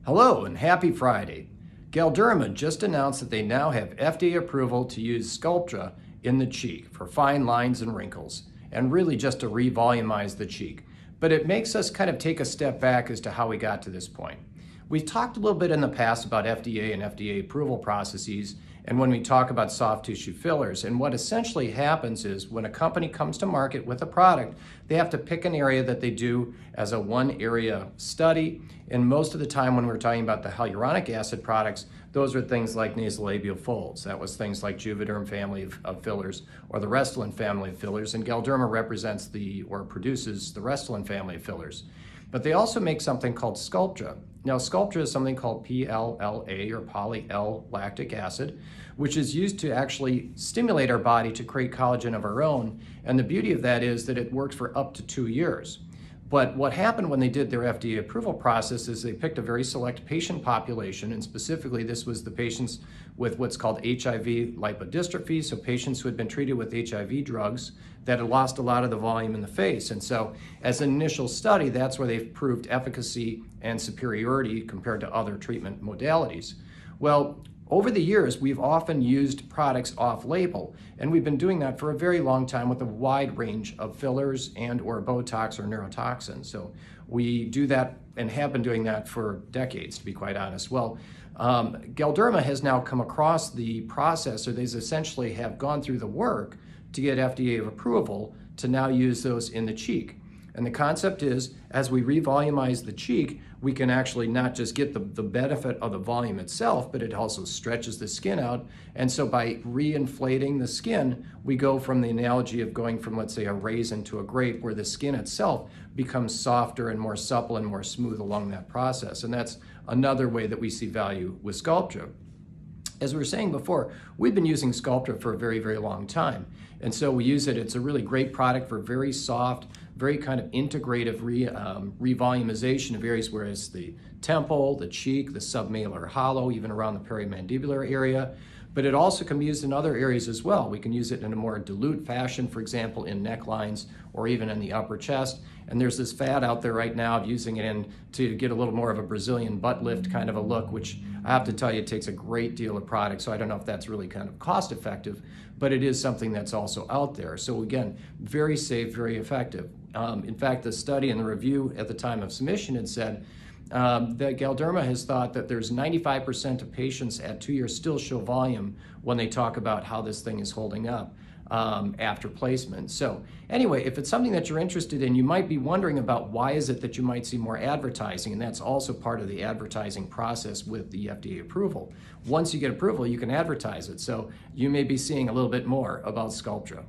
Hello and happy Friday. Galderma just announced that they now have FDA approval to use Sculptra in the cheek for fine lines and wrinkles, and really just to revolumize the cheek. But it makes us kind of take a step back as to how we got to this point. We've talked a little bit in the past about FDA and FDA approval processes, and when we talk about soft tissue fillers, and what essentially happens is when a company comes to market with a product, they have to pick an area that they do as a one area study. And most of the time when we're talking about the hyaluronic acid products, those are things like nasolabial folds. That was things like Juvederm family of fillers or the Restylane family of fillers, and Galderma represents or produces the Restylane family of fillers. But they also make something called Sculptra. Now, Sculptra is something called PLLA, or poly-L-lactic acid, which is used to actually stimulate our body to create collagen of our own. And the beauty of that is that it works for up to 2 years. But what happened when they did their FDA approval process is they picked a very select patient population, and specifically this was the patients with what's called HIV lipodystrophy, so patients who had been treated with HIV drugs that had lost a lot of the volume in the face. And so as an initial study, that's where they've proved efficacy and superiority compared to other treatment modalities. Well, over the years, we've often used products off-label, and we've been doing that for a very long time with a wide range of fillers and or Botox or neurotoxins. So we do that and have been doing that for decades, to be quite honest. Well, Galderma has now come across the process, or they essentially have gone through the work to get FDA approval to now use those in the cheek. And the concept is, as we revolumize the cheek, we can actually not just get the benefit of the volume itself, but it also stretches the skin out. And so by reinflating the skin, we go from the analogy of going from, let's say, a raisin to a grape, where the skin itself becomes softer and more supple and more smooth along that process. And that's another way that we see value with Sculptra. As we were saying before, we've been using Sculptra for a very, very long time. And so we use it. It's a really great product for very soft, very kind of integrative revolumization of areas, whereas the temple, the cheek, the submalar hollow, even around the perimandibular area. But it also can be used in other areas as well. We can use it in a more dilute fashion, for example, in necklines or even in the upper chest. And there's this fad out there right now of using it to get a little more of a Brazilian butt lift kind of a look, which I have to tell you, it takes a great deal of product. So I don't know if that's really kind of cost effective, but it is something that's also out there. So again, very safe, very effective. In fact, the study and the review at the time of submission had said that Galderma has thought that there's 95% of patients at 2 years still show volume when they talk about how this thing is holding up after placement. So anyway, if it's something that you're interested in, you might be wondering about why is it that you might see more advertising, and that's also part of the advertising process with the FDA approval. Once you get approval, you can advertise it. So you may be seeing a little bit more about Sculptra.